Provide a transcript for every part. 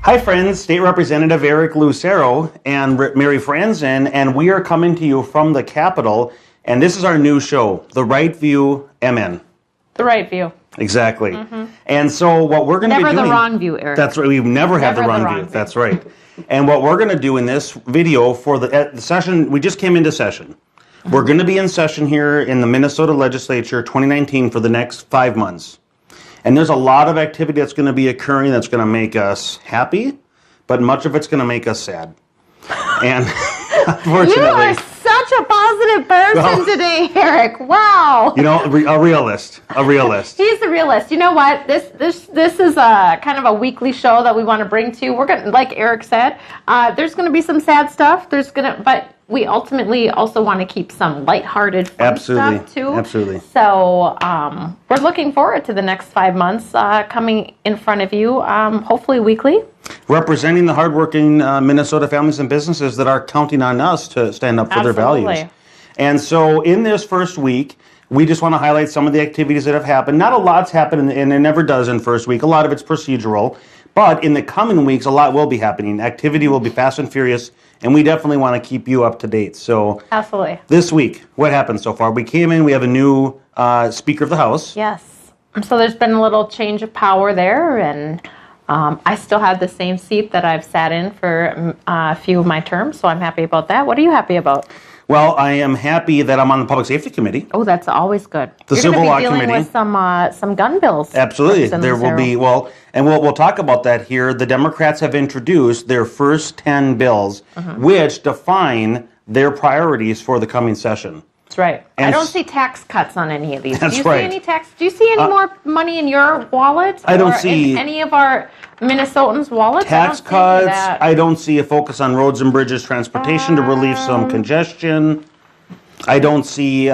Hi friends, State Representative Eric Lucero and Mary Franzen, and we are coming to you from the Capitol, and this is our new show, The Right View MN. The Right View. Exactly. And so what we're going to be doing... Never the wrong view, Eric. That's right, we never have the wrong view. That's right. And what we're going to do in this video for the session, we just came into session. We're going to be in session here in the Minnesota Legislature 2019 for the next 5 months. And there's a lot of activity that's going to be occurring that's going to make us happy, but much of it's going to make us sad. And unfortunately... You are such a positive person today, Eric. Wow. You know, a realist. He's the realist. You know what? This is a kind of a weekly show that we want to bring to you. We're going to, like Eric said, there's going to be some sad stuff. But we ultimately also want to keep some lighthearted fun stuff too. Absolutely. So we're looking forward to the next 5 months coming in front of you, hopefully weekly. Representing the hardworking Minnesota families and businesses that are counting on us to stand up for their values. And so in this first week, we just want to highlight some of the activities that have happened. Not a lot's happened, and it never does in first week. A lot of it's procedural. But in the coming weeks, a lot will be happening. Activity will be fast and furious, and we definitely want to keep you up to date. So absolutely. This week, what happened so far? We came in, we have a new Speaker of the House. Yes. So there's been a little change of power there, and I still have the same seat that I've sat in for a few of my terms, so I'm happy about that. What are you happy about? Well, I am happy that I'm on the Public Safety Committee. Oh, that's always good. The Civil Law Committee. You're going to be dealing with some gun bills. Absolutely. There will be, and we'll talk about that here. The Democrats have introduced their first 10 bills, which define their priorities for the coming session. That's right. And I don't see tax cuts on any of these. That's Do you right. see any tax? Do you see any more money in your wallet? I don't see in any of our Minnesotans' wallets. Tax cuts. I don't see a focus on roads and bridges transportation to relieve some congestion. I don't see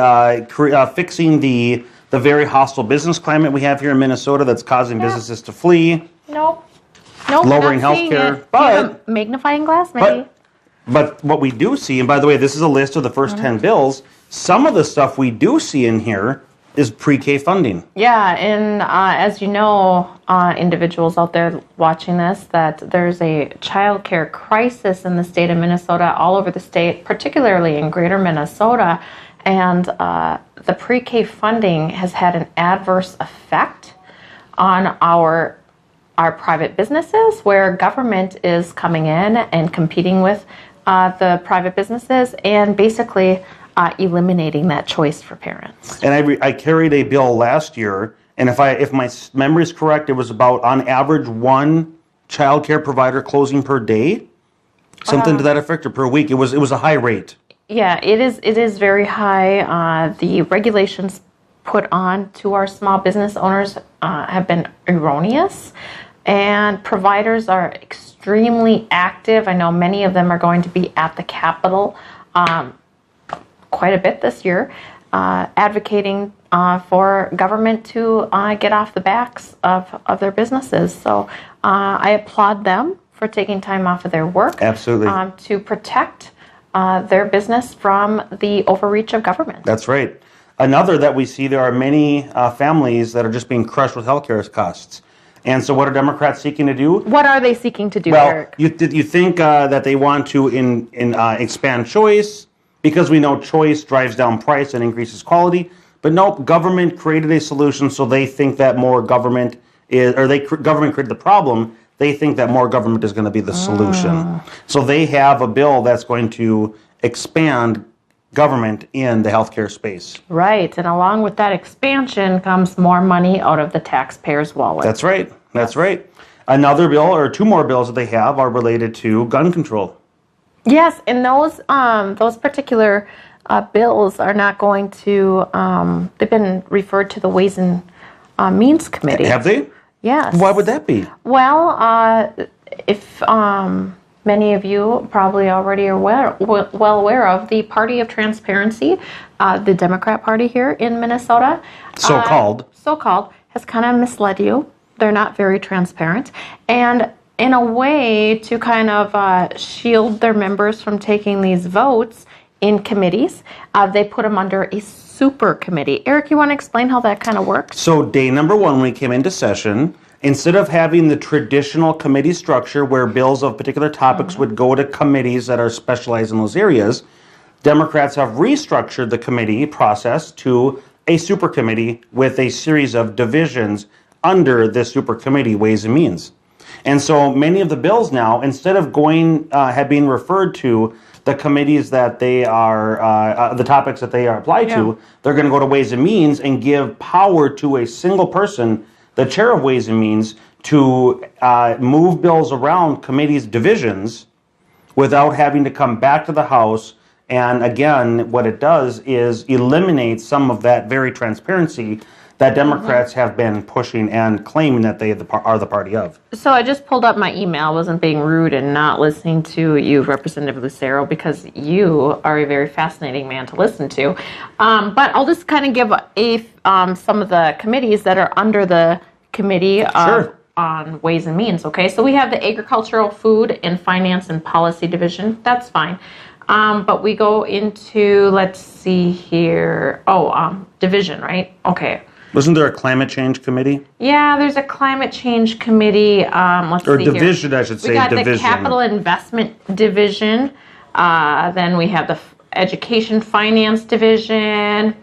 fixing the very hostile business climate we have here in Minnesota that's causing businesses to flee. Nope. Lowering health care. But magnifying glass, maybe. But what we do see, and by the way, this is a list of the first 10 bills. Some of the stuff we do see in here is pre-K funding. Yeah, and as you know, individuals out there watching this, that there's a child care crisis in the state of Minnesota, all over the state, particularly in greater Minnesota. And the pre-K funding has had an adverse effect on our private businesses, where government is coming in and competing with the private businesses and basically eliminating that choice for parents. And I carried a bill last year, and if my memory is correct, it was about on average one child care provider closing per day, something to that effect, or per week. It was a high rate. Yeah, it is very high. The regulations put on to our small business owners have been erroneous, and providers are extremely active. I know many of them are going to be at the Capitol quite a bit this year, advocating for government to get off the backs of their businesses. So I applaud them for taking time off of their work. Absolutely. To protect their business from the overreach of government. That's right. Another that we see, there are many families that are just being crushed with healthcare costs. And so what are Democrats seeking to do? What are they seeking to do, Eric? You think that they want to expand choice, because we know choice drives down price and increases quality. But nope, government created a solution, so they think that more government government created the problem. They think that more government is going to be the solution. So they have a bill that's going to expand government in the healthcare space. Right, and along with that expansion comes more money out of the taxpayers' wallet. That's right. That's right. Another bill, or two more bills that they have, are related to gun control. Yes, and those particular bills are not going to. They've been referred to the Ways and Means Committee. Have they? Yes. Why would that be? Well, if many of you probably already are well aware of the Party of Transparency, the Democrat Party here in Minnesota. So-called, has kind of misled you. They're not very transparent. And in a way to kind of shield their members from taking these votes in committees, they put them under a super committee. Eric, you want to explain how that kind of works? So day number one, when we came into session, Instead of having the traditional committee structure where bills of particular topics would go to committees that are specialized in those areas, Democrats have restructured the committee process to a super committee with a series of divisions under this super committee, Ways and Means. And so many of the bills now, instead of have been referred to the committees that they are, the topics that they are applied to, they're going to go to Ways and Means and give power to a single person, the chair of Ways and Means, to move bills around committees' divisions without having to come back to the House. And again, what it does is eliminate some of that very transparency that Democrats have been pushing and claiming that they are the party of. So I just pulled up my email. I wasn't being rude and not listening to you, Representative Lucero, because you are a very fascinating man to listen to. But I'll just kind of give some of the committees that are under the committee on Ways and Means. Okay, so we have the Agricultural, Food, and Finance and Policy Division. That's fine. But we go into, let's see here, division, right? Okay. Wasn't there a climate change committee? Yeah, there's a climate change committee. Let's see division, here. I should say. We got division. The capital investment division. Then we have the education finance division.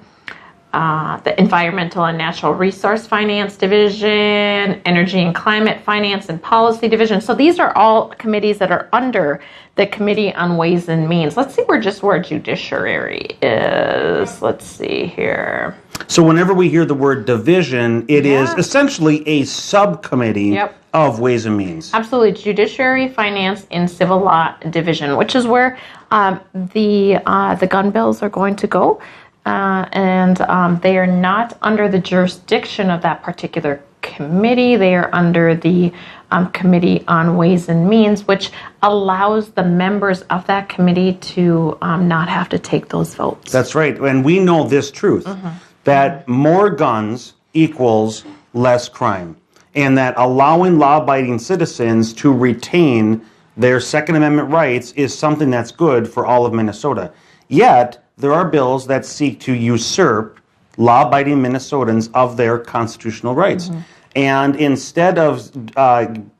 The Environmental and Natural Resource Finance Division, Energy and Climate Finance and Policy Division. So these are all committees that are under the Committee on Ways and Means. Let's see where Judiciary is. Let's see here. So whenever we hear the word division, it is essentially a subcommittee of Ways and Means. Absolutely. Judiciary, Finance, and Civil Law Division, which is where the gun bills are going to go. And they are not under the jurisdiction of that particular committee. They are under the Committee on Ways and Means, which allows the members of that committee to not have to take those votes. That's right. And we know this truth, that more guns equals less crime, and that allowing law-abiding citizens to retain their Second Amendment rights is something that's good for all of Minnesota. Yet, there are bills that seek to usurp law-abiding Minnesotans of their constitutional rights. And instead of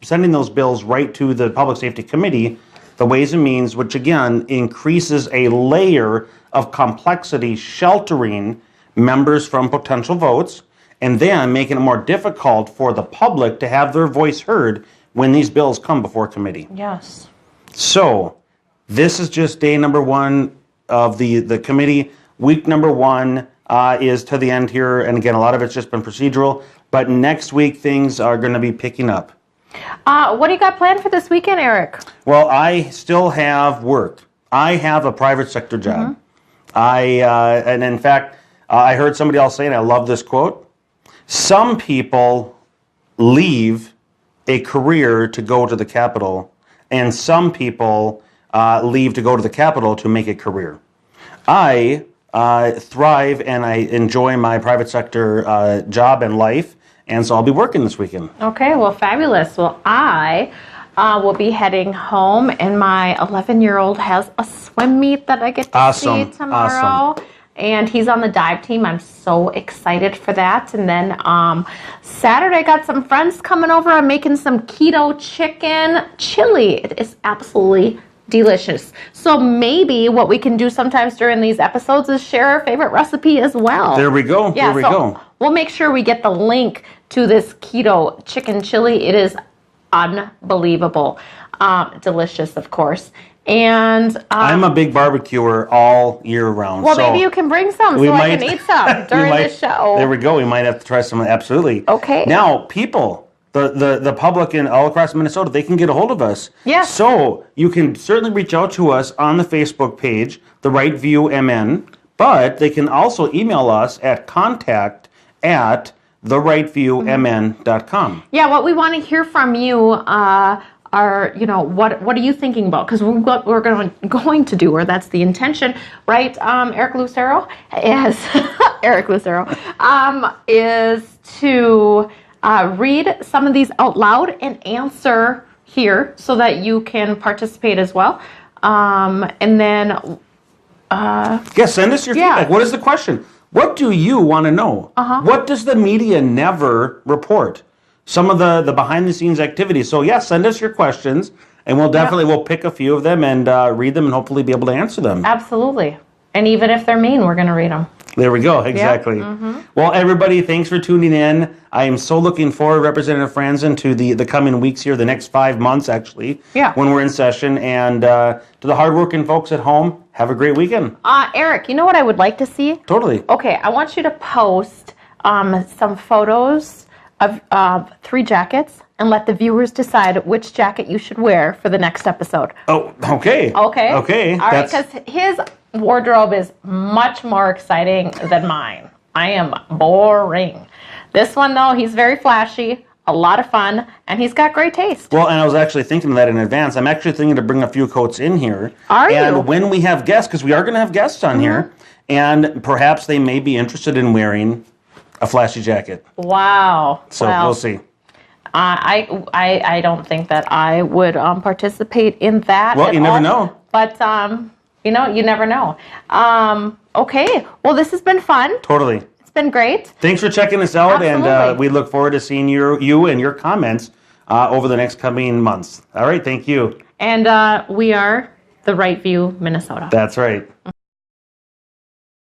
sending those bills right to the Public Safety Committee, the Ways and Means, which again increases a layer of complexity sheltering members from potential votes, and then making it more difficult for the public to have their voice heard when these bills come before committee. Yes. So, this is just day number one of the committee. Week number one is to the end here, and again, a lot of it's just been procedural, but next week things are going to be picking up. What do you got planned for this weekend, Eric? Well, I still have work. I have a private sector job. And in fact, I heard somebody else say, and I love this quote, some people leave a career to go to the Capitol, and some people leave to go to the Capitol to make a career. I thrive and I enjoy my private sector job and life, and so I'll be working this weekend. Okay, well, fabulous. Well, I will be heading home, and my 11-year-old has a swim meet that I get to see tomorrow. Awesome. And he's on the dive team. I'm so excited for that. And then Saturday, I got some friends coming over. I'm making some keto chicken chili. It is absolutely delicious. So maybe what we can do sometimes during these episodes is share our favorite recipe as well. There we go. Yeah, there we go. We'll make sure we get the link to this keto chicken chili. It is unbelievable. Delicious, of course. And I'm a big barbecuer all year round. Well, maybe you can bring some so I can eat some during the show. There we go. We might have to try some. Absolutely. Okay. Now, people, the public in all across Minnesota, they can get a hold of us. Yes. So you can certainly reach out to us on the Facebook page, The Right View MN, but they can also email us at contact@therightviewmn.com. Yeah, what we want to hear from you are, what are you thinking about? Because what we're going to do, or that's the intention, right? Eric Lucero is is to read some of these out loud and answer here so that you can participate as well. And then send us your feedback. What is the question? What do you want to know? What does the media never report? some of the behind the scenes activities. So yeah, send us your questions, and we'll pick a few of them and read them, and hopefully be able to answer them. Absolutely. And even if they're mean, we're going to read them. There we go. Exactly. Well, everybody, thanks for tuning in. I am so looking forward, Representative Franzen, to the coming weeks here, the next 5 months, actually, when we're in session. And to the hardworking folks at home, have a great weekend. Eric, you know what I would like to see? Totally. Okay, I want you to post some photos of 3 jackets and let the viewers decide which jacket you should wear for the next episode. Oh, okay. Okay? Okay. All right, because his wardrobe is much more exciting than mine. I am boring. This one, though, he's very flashy, a lot of fun, and he's got great taste. Well, and I was actually thinking of that in advance. I'm actually thinking to bring a few coats in here. Are you? And when we have guests, because we are going to have guests on here, and perhaps they may be interested in wearing a flashy jacket. Wow. So we'll see. I don't think that I would participate in that. Well, you never know. But you never know. Okay. Well, this has been fun. Totally. It's been great. Thanks for checking us out, Absolutely. and we look forward to seeing you and your comments over the next coming months. All right. Thank you. And we are the Right View, Minnesota. That's right.